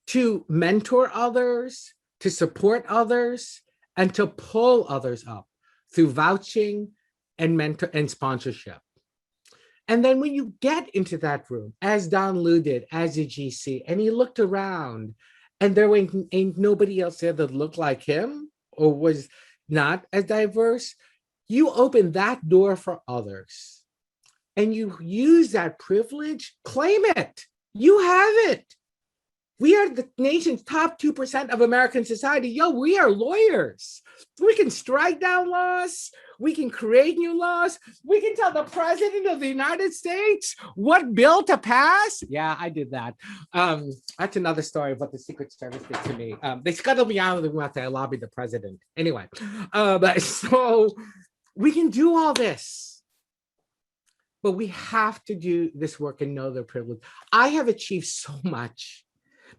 to mentor others, to support others, and to pull others up through vouching and mentor and sponsorship. And then when you get into that room, as Don Liu did, as a GC, and he looked around and there ain't nobody else there that looked like him or was not as diverse, you open that door for others. And you use that privilege, claim it. You have it. We are the nation's top 2% of American society. Yo, we are lawyers. We can strike down laws. We can create new laws. We can tell the president of the United States what bill to pass. Yeah, I did that. That's another story of what the Secret Service did to me. They scuttled me out of the room after I lobbied the president. Anyway, so we can do all this. But we have to do this work and know their privilege. I have achieved so much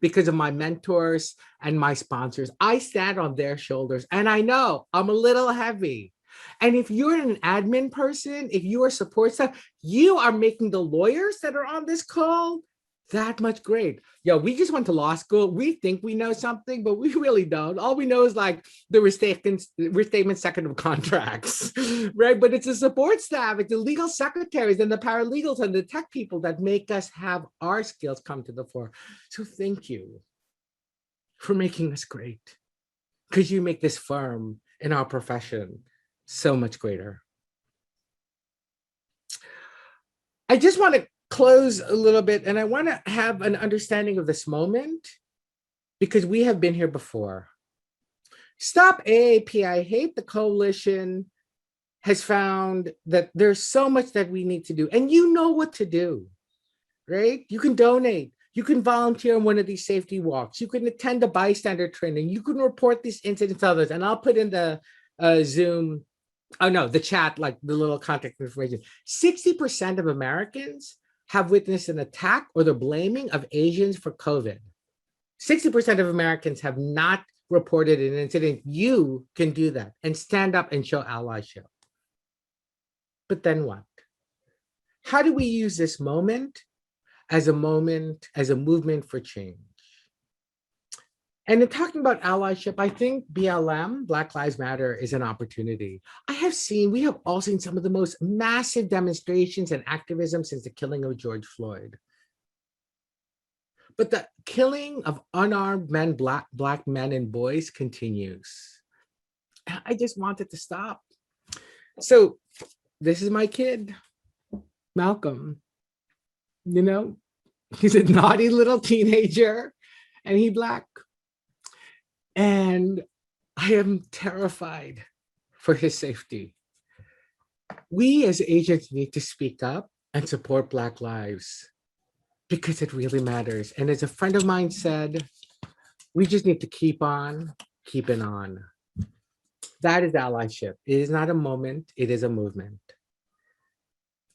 because of my mentors and my sponsors. I stand on their shoulders, and I know I'm a little heavy. And if you're an admin person, if you are support staff, you are making the lawyers that are on this call that much great. Yo, we just went to law school. We think we know something, but we really don't. All we know is like the restatement second of contracts, right? But it's the support staff, it's the legal secretaries and the paralegals and the tech people that make us have our skills come to the fore. So thank you for making us great, because you make this firm in our profession so much greater. I just want to close a little bit, and I want to have an understanding of this moment because we have been here before. Stop AAP, I Hate the Coalition has found that there's so much that we need to do, and you know what to do, right? You can donate, you can volunteer on one of these safety walks, you can attend a bystander training, you can report these incidents to others, and I'll put in the Zoom, oh no, the chat, like the little contact information. 60% of Americans have witnessed an attack or the blaming of Asians for COVID. 60% of Americans have not reported an incident. You can do that and stand up and show allyship. But then what? How do we use this moment as a movement for change? And in talking about allyship, I think BLM, Black Lives Matter, is an opportunity. We have all seen some of the most massive demonstrations and activism since the killing of George Floyd. But the killing of unarmed men, black men and boys continues. I just want it to stop. So this is my kid, Malcolm. You know, he's a naughty little teenager and he's Black. And I am terrified for his safety. We as agents need to speak up and support Black lives because it really matters. And as a friend of mine said, we just need to keep on keeping on. That is allyship. It is not a moment, it is a movement.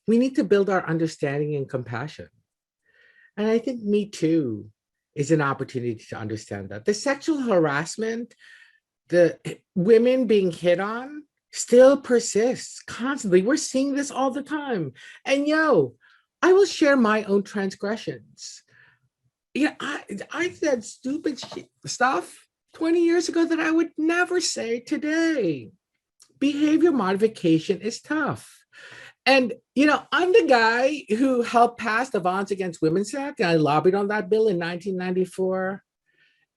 We need to build our understanding and compassion. And I think Me Too is an opportunity to understand that. The sexual harassment, the women being hit on still persists constantly. We're seeing this all the time. And I will share my own transgressions. Yeah, I said stupid stuff 20 years ago that I would never say today. Behavior modification is tough. And, I'm the guy who helped pass the Violence Against Women's Act, and I lobbied on that bill in 1994.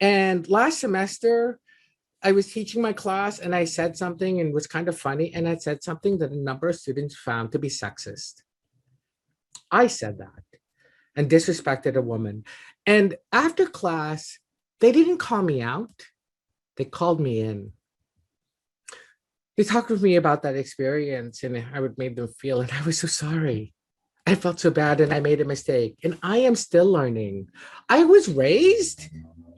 And last semester, I was teaching my class and I said something and it was kind of funny. And I said something that a number of students found to be sexist. I said that and disrespected a woman. And after class, they didn't call me out. They called me in. They talked with me about that experience and how it made them feel. And I was so sorry. I felt so bad and I made a mistake. And I am still learning. I was raised,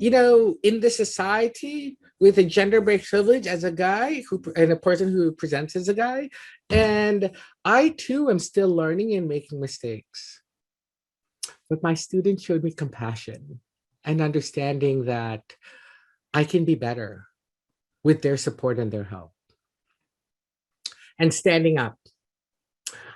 in the society with a gender-based privilege as a guy and a person who presents as a guy. And I too am still learning and making mistakes. But my students showed me compassion and understanding that I can be better with their support and their help. And standing up.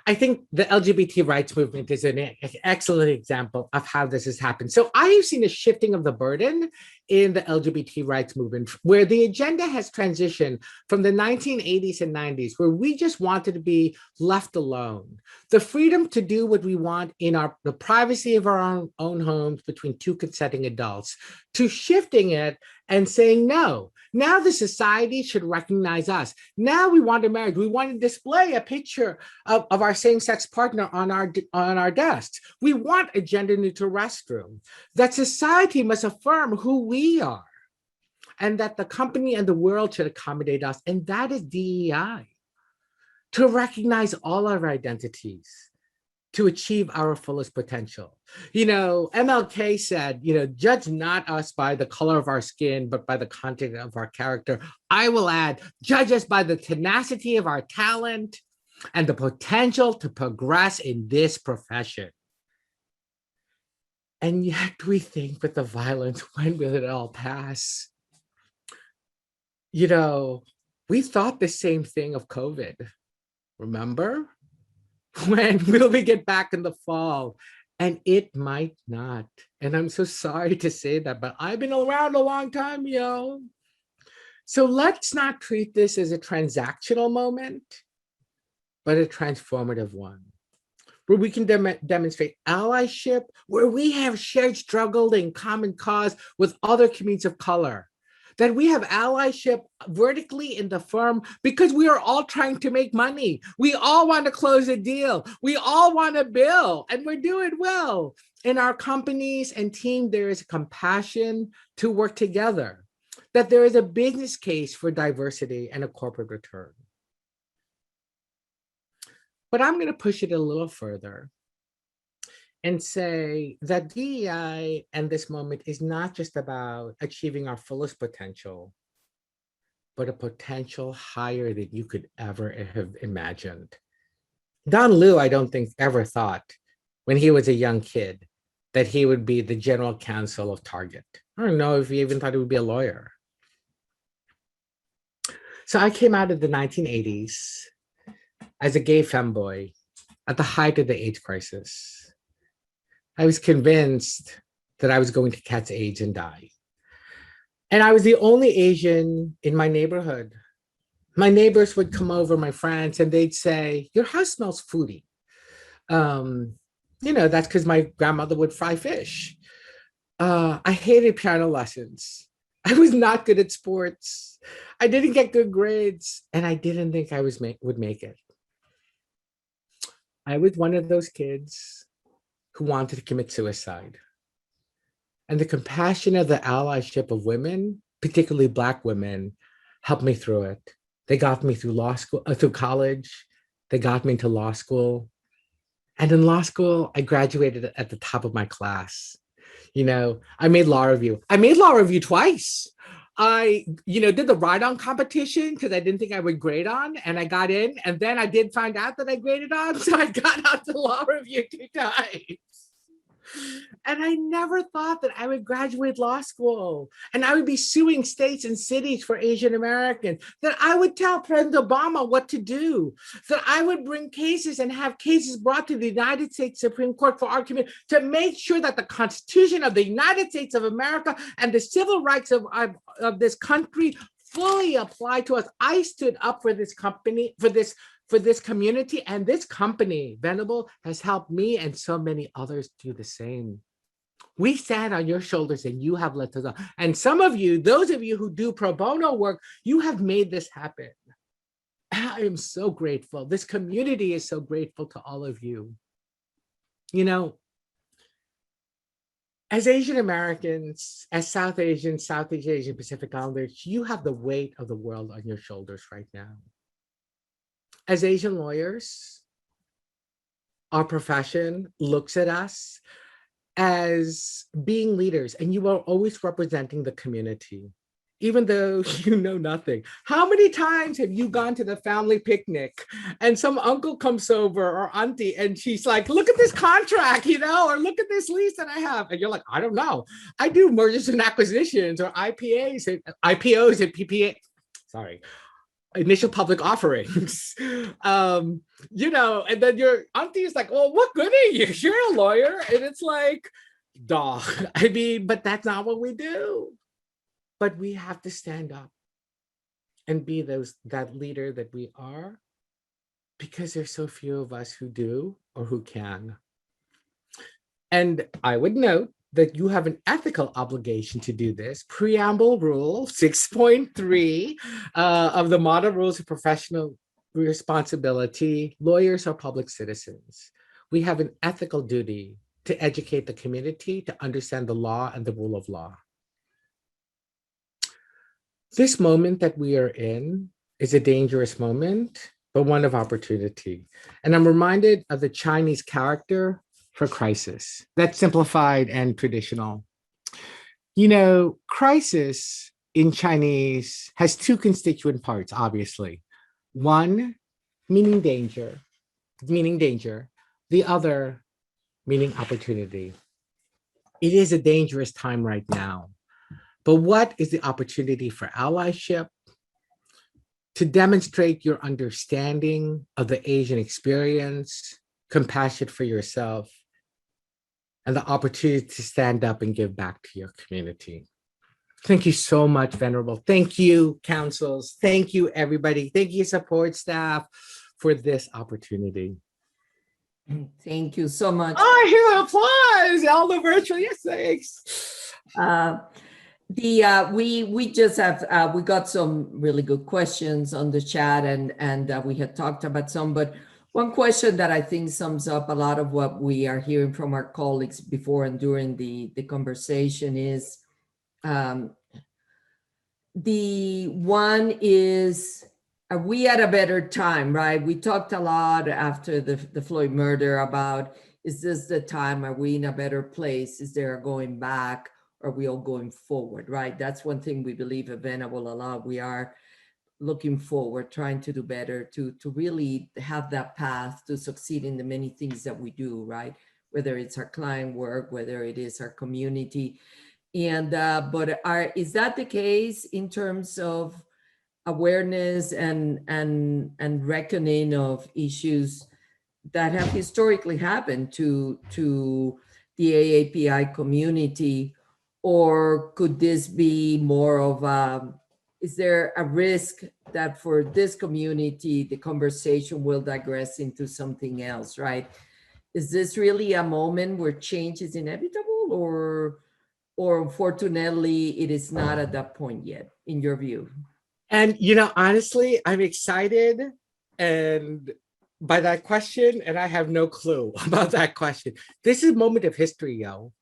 I think the LGBT rights movement is an excellent example of how this has happened. So I have seen a shifting of the burden in the LGBT rights movement, where the agenda has transitioned from the 1980s and 90s, where we just wanted to be left alone. The freedom to do what we want in the privacy of our own homes between two consenting adults, to shifting it and saying, no, now the society should recognize us. Now we want to marry. We want to display a picture of our same-sex partner on our desks. We want a gender-neutral restroom. That society must affirm who we are, and that the company and the world should accommodate us. And that is DEI, to recognize all our identities, to achieve our fullest potential. MLK said, judge not us by the color of our skin, but by the content of our character. I will add, judge us by the tenacity of our talent and the potential to progress in this profession. And yet we think with the violence, when will it all pass? We thought the same thing of COVID. Remember? When will we get back in the fall? And it might not. And I'm so sorry to say that, but I've been around a long time, yo. So let's not treat this as a transactional moment, but a transformative one, where we can demonstrate allyship, where we have shared struggle and common cause with other communities of color, that we have allyship vertically in the firm because we are all trying to make money. We all want to close a deal. We all want to bill, and we're doing well. In our companies and team, there is compassion to work together, that there is a business case for diversity and a corporate return. But I'm going to push it a little further and say that DEI and this moment is not just about achieving our fullest potential, but a potential higher than you could ever have imagined. Don Liu, I don't think, ever thought when he was a young kid that he would be the general counsel of Target. I don't know if he even thought he would be a lawyer. So I came out of the 1980s as a gay femboy at the height of the AIDS crisis. I was convinced that I was going to catch AIDS and die. And I was the only Asian in my neighborhood. My neighbors would come over, my friends, and they'd say, your house smells foodie. That's because my grandmother would fry fish. I hated piano lessons. I was not good at sports. I didn't get good grades, and I didn't think I would make it. I was one of those kids who wanted to commit suicide. And the compassion of the allyship of women, particularly Black women, helped me through it. They got me through through college. They got me into law school. And in law school, I graduated at the top of my class. I made law review. I made law review twice. I, did the write-on competition because I didn't think I would grade on, and I got in. And then I did find out that I graded on, so I got out the law review 2 times. And I never thought that I would graduate law school and I would be suing states and cities for Asian Americans, that I would tell President Obama what to do, that I would bring cases and have cases brought to the United States Supreme Court for argument to make sure that the Constitution of the United States of America and the civil rights of this country fully apply to us. I stood up for this company, for this community, and this company, Venable, has helped me and so many others do the same. We stand on your shoulders and you have let us up. And some of you, those of you who do pro bono work, you have made this happen. I am so grateful. This community is so grateful to all of you. As Asian Americans, as South Asian, Southeast Asian, Pacific Islanders, you have the weight of the world on your shoulders right now. As Asian lawyers, our profession looks at us as being leaders, and you are always representing the community, even though you know nothing. How many times have you gone to the family picnic and some uncle comes over or auntie and she's like, look at this contract, or look at this lease that I have. And you're like, I don't know. I do mergers and acquisitions or IPOs and PPA. Sorry. initial public offerings. You know, and then your auntie is like, well, what good are you? You're a lawyer. And it's like, duh. I mean, but that's not what we do. But we have to stand up and be that leader that we are, because there's so few of us who do or who can. And I would note that you have an ethical obligation to do this. Preamble Rule 6.3 of the Model Rules of Professional Responsibility. Lawyers are public citizens. We have an ethical duty to educate the community to understand the law and the rule of law. This moment that we are in is a dangerous moment, but one of opportunity. And I'm reminded of the Chinese character for crisis. That's simplified and traditional. You know, crisis in Chinese has two constituent parts, obviously. One, meaning danger. The other, meaning opportunity. It is a dangerous time right now. But what is the opportunity for allyship? To demonstrate your understanding of the Asian experience, compassion for yourself, and the opportunity to stand up and give back to your community. Thank you so much, Venerable. Thank you, councils. Thank you, everybody. Thank you, support staff, for this opportunity. Thank you so much. Oh, I hear applause. All the virtual, yes, thanks. We just have we got some really good questions on the chat, and we had talked about some, but one question that I think sums up a lot of what we are hearing from our colleagues before and during the conversation is the one is, are we at a better time, right? We talked a lot after the Floyd murder about, is this the time? Are we in a better place? Is there a going back? Are we all going forward, right? That's one thing we believe at Venable a lot. We are looking forward, trying to do better, to really have that path to succeed in the many things that we do, right? Whether it's our client work, whether it is our community. And, but is that the case in terms of awareness and reckoning of issues that have historically happened to the AAPI community? Or could this be more of is there a risk that for this community, the conversation will digress into something else, right? Is this really a moment where change is inevitable, or unfortunately it is not at that point yet, in your view? And, you know, honestly, I'm excited and by that question, and I have no clue about that question. This is a moment of history, yo.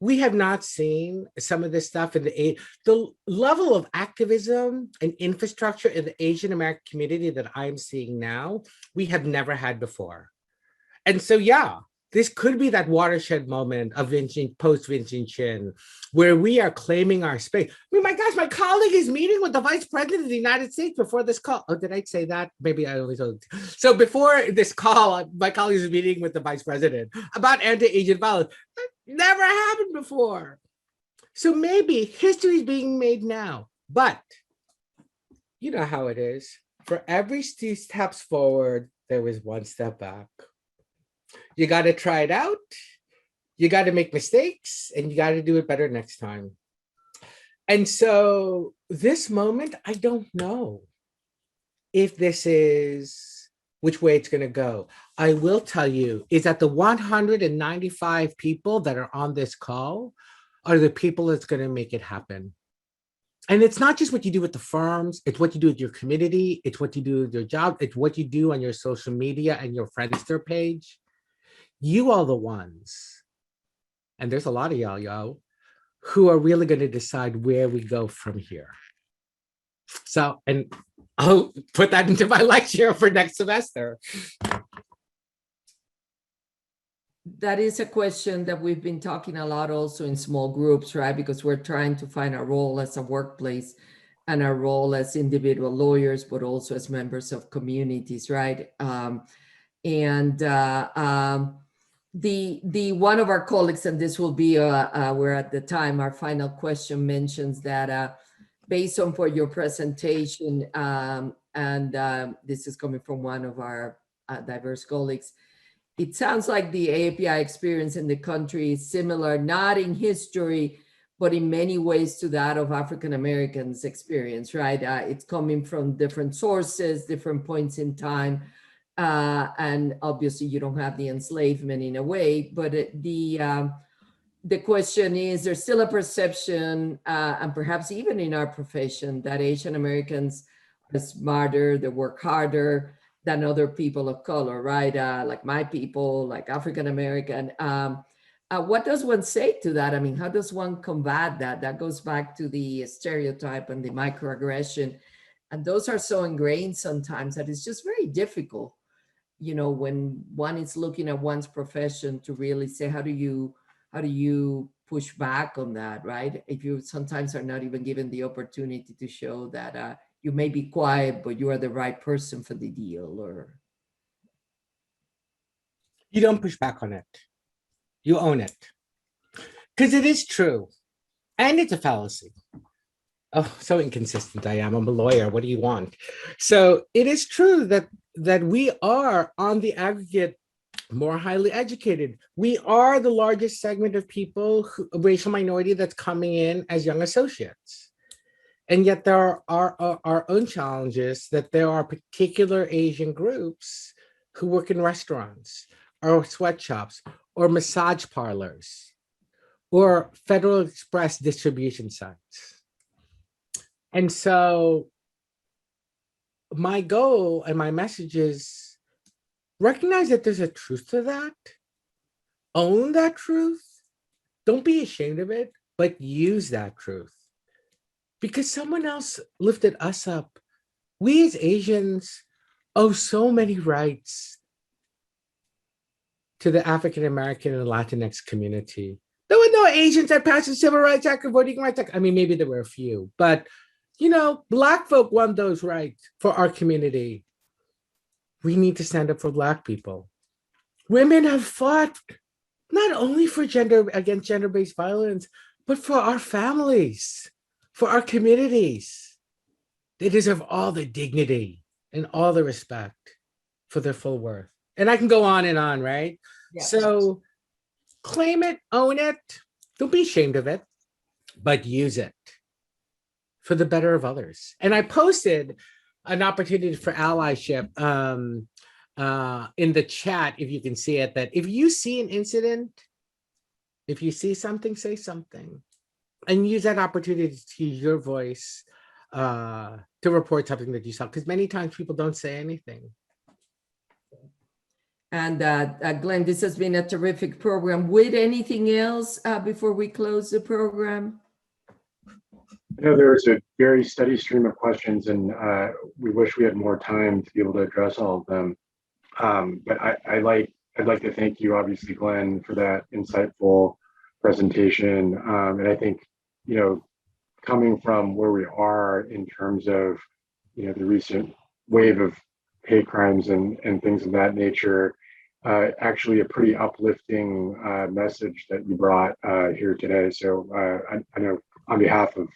We have not seen some of this stuff in the level of activism and infrastructure in the Asian American community that I'm seeing now, we have never had before. And so, yeah, this could be that watershed moment of post-Vincent Chin, where we are claiming our space. I mean, my gosh, my colleague is meeting with the Vice President of the United States before this call. Oh, did I say that? Maybe I only told you. So before this call, my colleague is meeting with the Vice President about anti-Asian violence. That never happened before. So maybe history is being made now. But you know how it is. For every 2 steps forward, there is 1 step back. You got to try it out. You got to make mistakes, and you got to do it better next time. And so this moment, I don't know if this is which way it's going to go. I will tell you is that the 195 people that are on this call are the people that's going to make it happen. And it's not just what you do with the firms, it's what you do with your community, it's what you do with your job, it's what you do on your social media and your Friendster page. You are the ones, and there's a lot of y'all, yo, who are really going to decide where we go from here. So, and I'll put that into my lecture for next semester. That is a question that we've been talking a lot also in small groups, right? Because we're trying to find our role as a workplace and our role as individual lawyers, but also as members of communities, right? The one of our colleagues, and this will be we're at the time, our final question mentions that based on for your presentation, this is coming from one of our diverse colleagues, it sounds like the AAPI experience in the country is similar, not in history, but in many ways to that of African Americans' experience, right? It's coming from different sources, different points in time. And obviously you don't have the enslavement in a way, but the question is, there's still a perception, and perhaps even in our profession, that Asian Americans are smarter, they work harder than other people of color, right? Like my people, like African American. What does one say to that? I mean, how does one combat that? That goes back to the stereotype and the microaggression. And those are so ingrained sometimes that it's just very difficult, you know, when one is looking at one's profession to really say, how do you push back on that, right? If you sometimes are not even given the opportunity to show that you may be quiet, but you are the right person for the deal, or. You don't push back on it. You own it. Because it is true. And it's a fallacy. Oh, so inconsistent I am. I'm a lawyer. What do you want? So it is true that we are, on the aggregate, more highly educated. We are the largest segment of people, racial minority, that's coming in as young associates. And yet there are our own challenges, that there are particular Asian groups who work in restaurants or sweatshops or massage parlors or Federal Express distribution sites. And so my goal and my message is recognize that there's a truth to that. Own that truth. Don't be ashamed of it, but use that truth. Because someone else lifted us up. We as Asians owe so many rights to the African American and Latinx community. There were no Asians that passed the Civil Rights Act or Voting Rights Act. I mean, maybe there were a few, but you know, Black folk won those rights for our community. We need to stand up for Black people. Women have fought not only for against gender-based violence, but for our families, for our communities. They deserve all the dignity and all the respect for their full worth. And I can go on and on, right? Yeah. So claim it, own it. Don't be ashamed of it, but use it for the better of others. And I posted an opportunity for allyship in the chat, if you can see it, that if you see an incident, if you see something, say something, and use that opportunity to use your voice to report something that you saw, because many times people don't say anything. And Glenn, this has been a terrific program. With anything else before we close the program? I know there was a very steady stream of questions, and we wish we had more time to be able to address all of them. But I'd like to thank you, obviously, Glenn, for that insightful presentation. And I think, you know, coming from where we are in terms of, you know, the recent wave of hate crimes and things of that nature, actually a pretty uplifting message that you brought here today. So I know on behalf of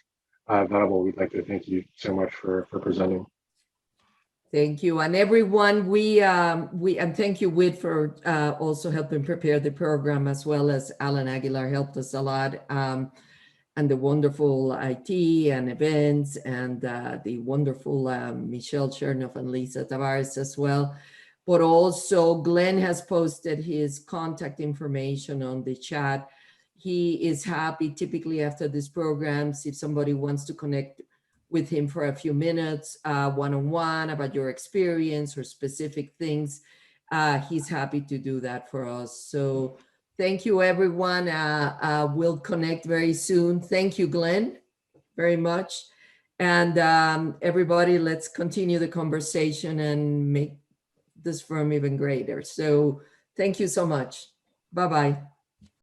Venable, we'd like to thank you so much for presenting. Thank you. And everyone, and thank you, Whit, for also helping prepare the program, as well as Alan Aguilar helped us a lot. And the wonderful IT and events, and the wonderful Michelle Chernoff and Lisa Tavares as well. But also Glenn has posted his contact information on the chat. He is happy typically after these programs, if somebody wants to connect with him for a few minutes, one-on-one about your experience or specific things, he's happy to do that for us. So thank you, everyone. We'll connect very soon. Thank you, Glenn, very much. And everybody, let's continue the conversation and make this firm even greater. So thank you so much. Bye-bye.